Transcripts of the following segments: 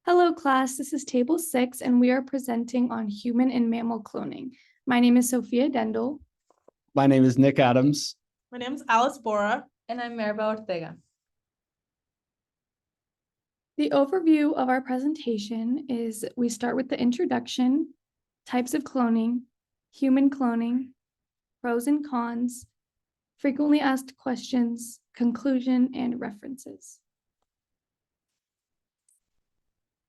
Hello class, this is table 6 and we are presenting on human and mammal cloning. My name is Sophia Dendel. My name is Nick Adams. My name is Alice Bora. And I'm Maribel Ortega. The overview of our presentation is we start with the introduction, types of cloning, human cloning, pros and cons, frequently asked questions, conclusion, and references.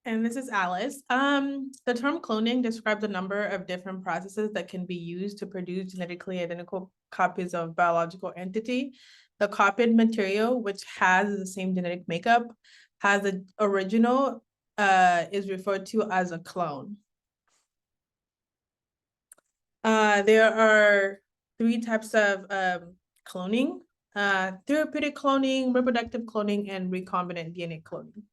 And this is Alice. The term cloning describes a number of different processes that can be used to produce genetically identical copies of biological entity. The copied material, which has the same genetic makeup, has an original, is referred to as a clone. There are three types of cloning: therapeutic cloning, reproductive cloning, and recombinant DNA cloning.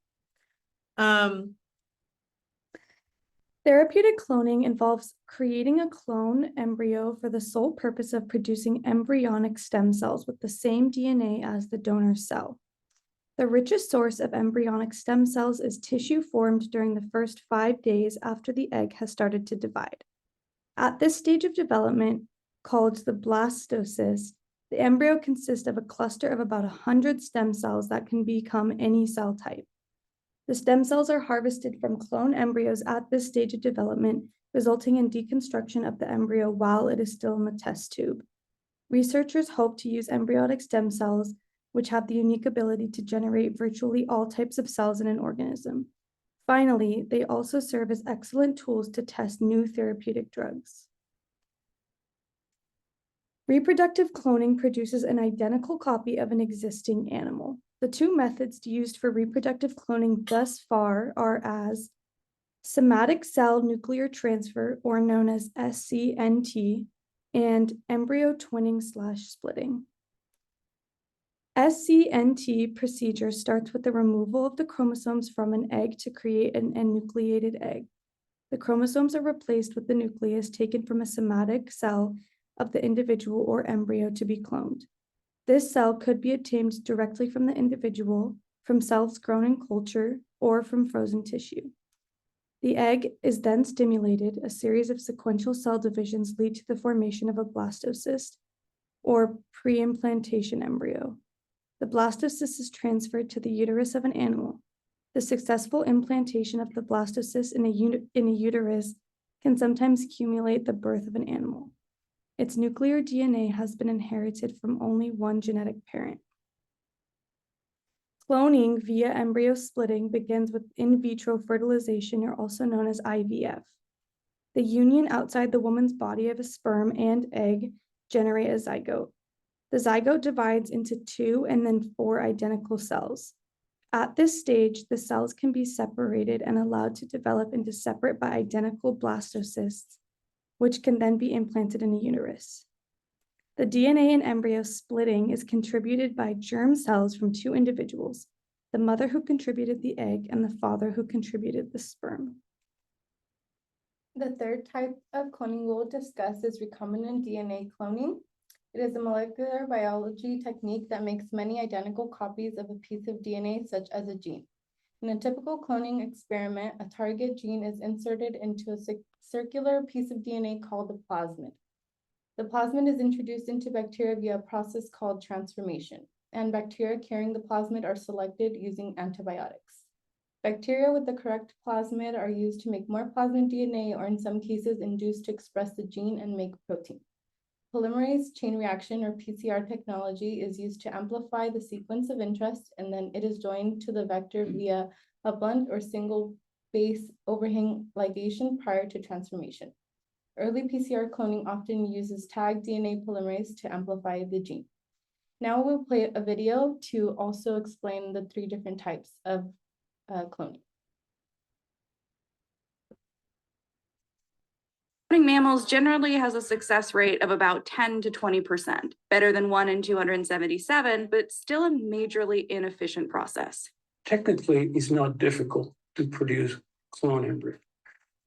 Therapeutic cloning involves creating a clone embryo for the sole purpose of producing embryonic stem cells with the same DNA as the donor cell. The richest source of embryonic stem cells is tissue formed during the first 5 days after the egg has started to divide. At this stage of development, called the blastocyst, the embryo consists of a cluster of about 100 stem cells that can become any cell type. The stem cells are harvested from clone embryos at this stage of development, resulting in deconstruction of the embryo while it is still in the test tube. Researchers hope to use embryonic stem cells, which have the unique ability to generate virtually all types of cells in an organism. Finally, they also serve as excellent tools to test new therapeutic drugs. Reproductive cloning produces an identical copy of an existing animal. The two methods used for reproductive cloning thus far are as somatic cell nuclear transfer, or known as SCNT, and embryo twinning/splitting. SCNT procedure starts with the removal of the chromosomes from an egg to create an enucleated egg. The chromosomes are replaced with the nucleus taken from a somatic cell of the individual or embryo to be cloned. This cell could be obtained directly from the individual, from cells grown in culture, or from frozen tissue. The egg is then stimulated. A series of sequential cell divisions lead to the formation of a blastocyst, or pre-implantation embryo. The blastocyst is transferred to the uterus of an animal. The successful implantation of the blastocyst in a uterus can sometimes accumulate the birth of an animal. Its nuclear DNA has been inherited from only one genetic parent. Cloning via embryo splitting begins with in vitro fertilization, or also known as IVF. The union outside the woman's body of a sperm and egg generate a zygote. The zygote divides into 2 and then 4 identical cells. At this stage, the cells can be separated and allowed to develop into separate but identical blastocysts, which can then be implanted in a uterus. The DNA in embryo splitting is contributed by germ cells from 2 individuals, the mother who contributed the egg and the father who contributed the sperm. The third type of cloning we'll discuss is recombinant DNA cloning. It is a molecular biology technique that makes many identical copies of a piece of DNA, such as a gene. In a typical cloning experiment, a target gene is inserted into a circular piece of DNA called the plasmid. The plasmid is introduced into bacteria via a process called transformation, and bacteria carrying the plasmid are selected using antibiotics. Bacteria with the correct plasmid are used to make more plasmid DNA, or in some cases induced to express the gene and make protein. Polymerase chain reaction, or PCR technology, is used to amplify the sequence of interest, and then it is joined to the vector via a blunt or single base overhang ligation prior to transformation. Early PCR cloning often uses tagged DNA polymerase to amplify the gene. Now we'll play a video to also explain the 3 different types of cloning. Cloning mammals generally has a success rate of about 10 to 20%, better than 1 in 277, but still a majorly inefficient process. Technically, it's not difficult to produce clone embryo,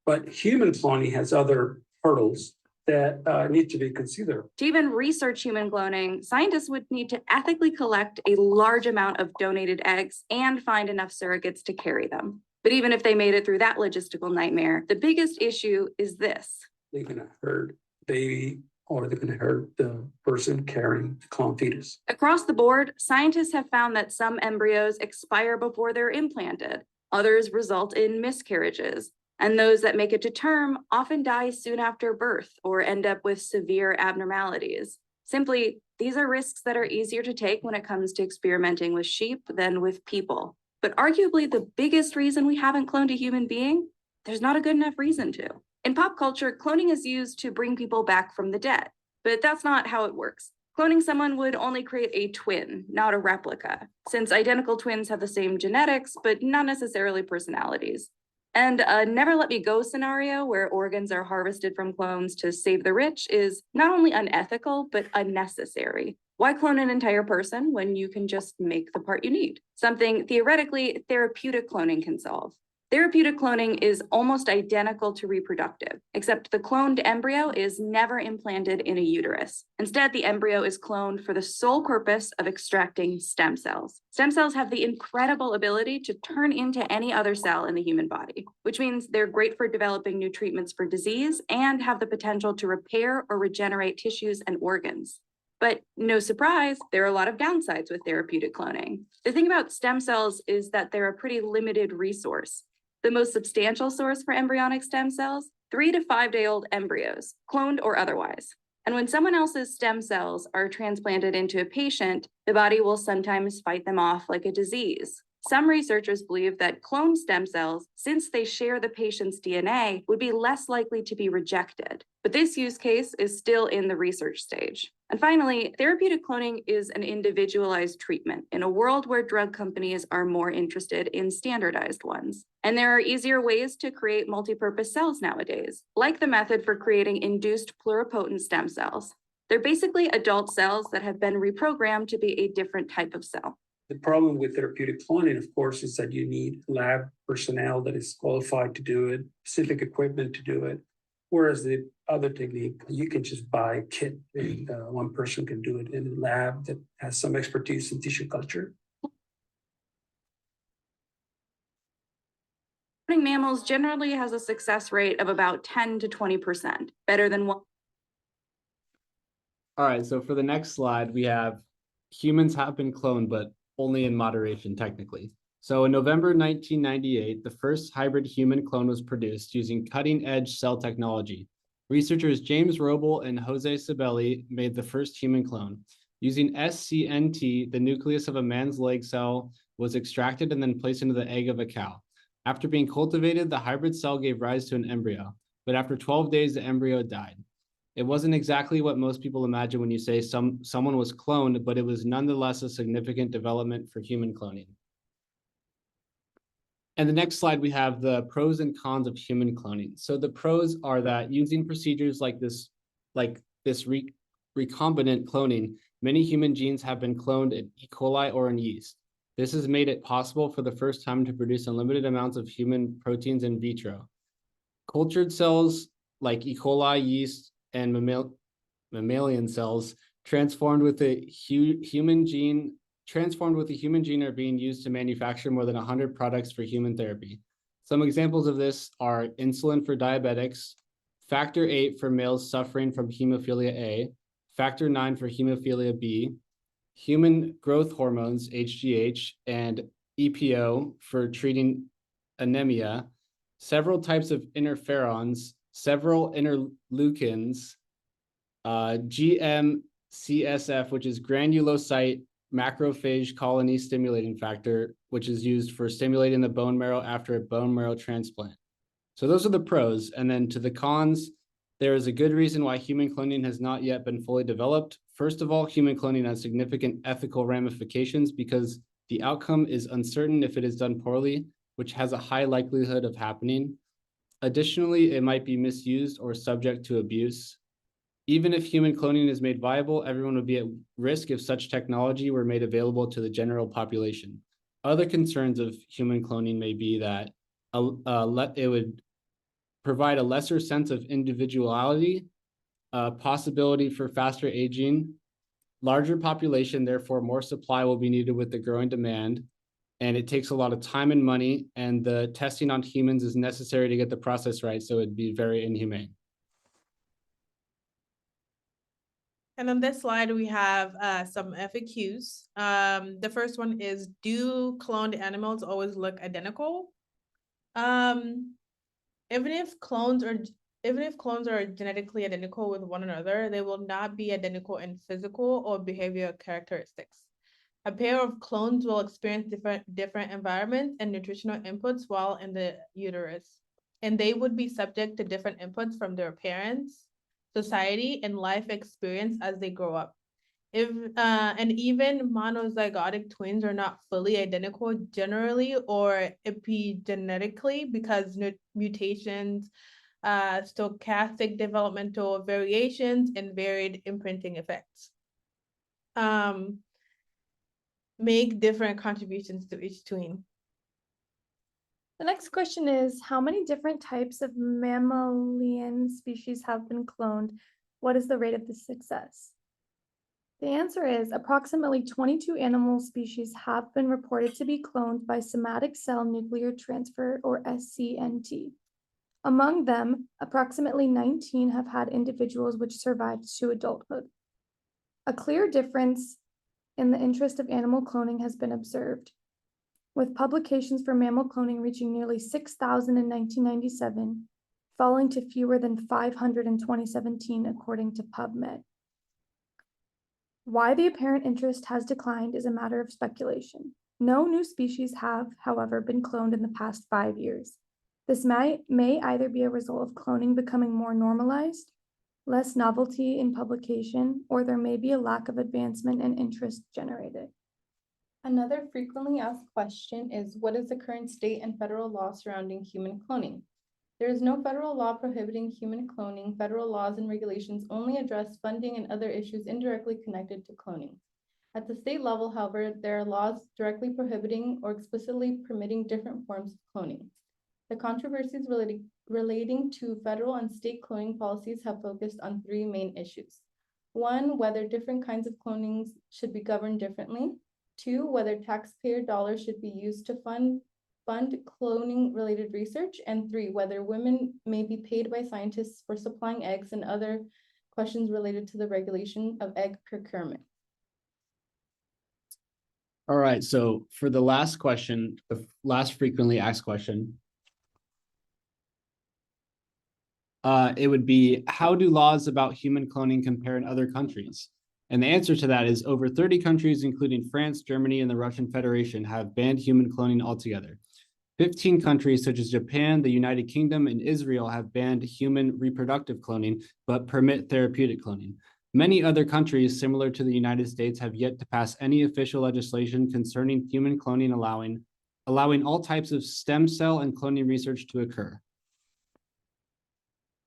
but human cloning has other hurdles that need to be considered. To even research human cloning, scientists would need to ethically collect a large amount of donated eggs and find enough surrogates to carry them. But even if they made it through that logistical nightmare, the biggest issue is this. They're gonna hurt baby, or they're gonna hurt the person carrying the clone fetus. Across the board, scientists have found that some embryos expire before they're implanted. Others result in miscarriages. And those that make it to term often die soon after birth or end up with severe abnormalities. Simply, these are risks that are easier to take when it comes to experimenting with sheep than with people. But arguably the biggest reason we haven't cloned a human being, there's not a good enough reason to. In pop culture, cloning is used to bring people back from the dead, but that's not how it works. Cloning someone would only create a twin, not a replica, since identical twins have the same genetics, but not necessarily personalities. And a never let me go scenario where organs are harvested from clones to save the rich is not only unethical, but unnecessary. Why clone an entire person when you can just make the part you need? Something theoretically therapeutic cloning can solve. Therapeutic cloning is almost identical to reproductive, except the cloned embryo is never implanted in a uterus. Instead, the embryo is cloned for the sole purpose of extracting stem cells. Stem cells have the incredible ability to turn into any other cell in the human body, which means they're great for developing new treatments for disease and have the potential to repair or regenerate tissues and organs. But no surprise, there are a lot of downsides with therapeutic cloning. The thing about stem cells is that they're a pretty limited resource. The most substantial source for embryonic stem cells, 3 to 5 day old embryos, cloned or otherwise. And when someone else's stem cells are transplanted into a patient, the body will sometimes fight them off like a disease. Some researchers believe that cloned stem cells, since they share the patient's DNA, would be less likely to be rejected. But this use case is still in the research stage. And finally, therapeutic cloning is an individualized treatment in a world where drug companies are more interested in standardized ones. And there are easier ways to create multi-purpose cells nowadays, like the method for creating induced pluripotent stem cells. They're basically adult cells that have been reprogrammed to be a different type of cell. The problem with therapeutic cloning, of course, is that you need lab personnel that is qualified to do it, specific equipment to do it. Whereas the other technique, you can just buy a kit and one person can do it in a lab that has some expertise in tissue culture. Cloning mammals generally has a success rate of about 10 to 20%, better than one. All right, so for the next slide, we have humans have been cloned, but only in moderation, technically. So in November 1998, the first hybrid human clone was produced using cutting-edge cell technology. Researchers James Roble and Jose Sibeli made the first human clone. Using SCNT, the nucleus of a man's leg cell was extracted and then placed into the egg of a cow. After being cultivated, the hybrid cell gave rise to an embryo, but after 12 days, the embryo died. It wasn't exactly what most people imagine when you say someone was cloned, but it was nonetheless a significant development for human cloning. And the next slide, we have the pros and cons of human cloning. So the pros are that using procedures like this recombinant cloning, many human genes have been cloned in E. coli or in yeast. This has made it possible for the first time to produce unlimited amounts of human proteins in vitro. Cultured cells like E. coli, yeast, and mammalian cells transformed with a human gene are being used to manufacture more than 100 products for human therapy. Some examples of this are insulin for diabetics, factor VIII for males suffering from hemophilia A, factor IX for hemophilia B, human growth hormones, HGH, and EPO for treating anemia, several types of interferons, several interleukins, GM-CSF, which is granulocyte macrophage colony stimulating factor, which is used for stimulating the bone marrow after a bone marrow transplant. So those are the pros. And then to the cons, there is a good reason why human cloning has not yet been fully developed. First of all, human cloning has significant ethical ramifications because the outcome is uncertain if it is done poorly, which has a high likelihood of happening. Additionally, it might be misused or subject to abuse. Even if human cloning is made viable, everyone would be at risk if such technology were made available to the general population. Other concerns of human cloning may be that it would provide a lesser sense of individuality, possibility for faster aging, larger population, therefore more supply will be needed with the growing demand, And it takes a lot of time and money, and the testing on humans is necessary to get the process right, so it'd be very inhumane. And on this slide, we have some FAQs. The first one is, do cloned animals always look identical? Even if clones are genetically identical with one another, they will not be identical in physical or behavioral characteristics. A pair of clones will experience different environments and nutritional inputs while in the uterus, and they would be subject to different inputs from their parents, society, and life experience as they grow up. And even monozygotic twins are not fully identical generally or epigenetically because mutations, stochastic developmental variations, and varied imprinting effects make different contributions to each twin. The next question is, how many different types of mammalian species have been cloned? What is the rate of the success? The answer is approximately 22 animal species have been reported to be cloned by somatic cell nuclear transfer, or SCNT. Among them, approximately 19 have had individuals which survived to adulthood. A clear difference in the interest of animal cloning has been observed, with publications for mammal cloning reaching nearly 6,000 in 1997, falling to fewer than 500 in 2017, according to PubMed. Why the apparent interest has declined is a matter of speculation. No new species have, however, been cloned in the past 5 years. This may either be a result of cloning becoming more normalized, less novelty in publication, or there may be a lack of advancement and interest generated. Another frequently asked question is, what is the current state and federal law surrounding human cloning? There is no federal law prohibiting human cloning. Federal laws and regulations only address funding and other issues indirectly connected to cloning. At the state level, however, there are laws directly prohibiting or explicitly permitting different forms of cloning. The controversies relating to federal and state cloning policies have focused on 3 main issues. 1, whether different kinds of clonings should be governed differently. 2, whether taxpayer dollars should be used to fund cloning-related research. And 3, whether women may be paid by scientists for supplying eggs, and other questions related to the regulation of egg procurement. All right, so for the last question, the last frequently asked question, it would be, how do laws about human cloning compare in other countries? And the answer to that is over 30 countries, including France, Germany, and the Russian Federation, have banned human cloning altogether. 15 countries, such as Japan, the United Kingdom, and Israel, have banned human reproductive cloning, but permit therapeutic cloning. Many other countries, similar to the United States, have yet to pass any official legislation concerning human cloning, allowing all types of stem cell and cloning research to occur.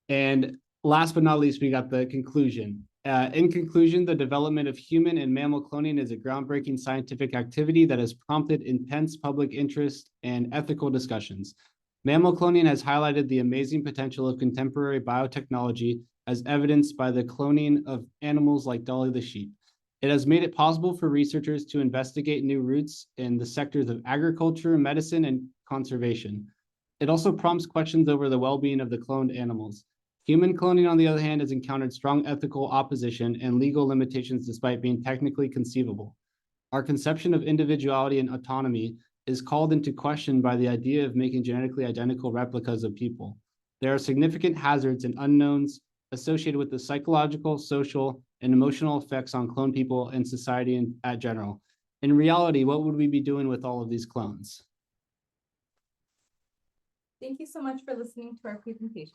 And last but not least, we got the conclusion. In conclusion, the development of human and mammal cloning is a groundbreaking scientific activity that has prompted intense public interest and ethical discussions. Mammal cloning has highlighted the amazing potential of contemporary biotechnology, as evidenced by the cloning of animals like Dolly the sheep. It has made it possible for researchers to investigate new routes in the sectors of agriculture, medicine, and conservation. It also prompts questions over the well-being of the cloned animals. Human cloning, on the other hand, has encountered strong ethical opposition and legal limitations despite being technically conceivable. Our conception of individuality and autonomy is called into question by the idea of making genetically identical replicas of people. There are significant hazards and unknowns associated with the psychological, social, and emotional effects on cloned people and society in general. In reality, what would we be doing with all of these clones? Thank you so much for listening to our presentation.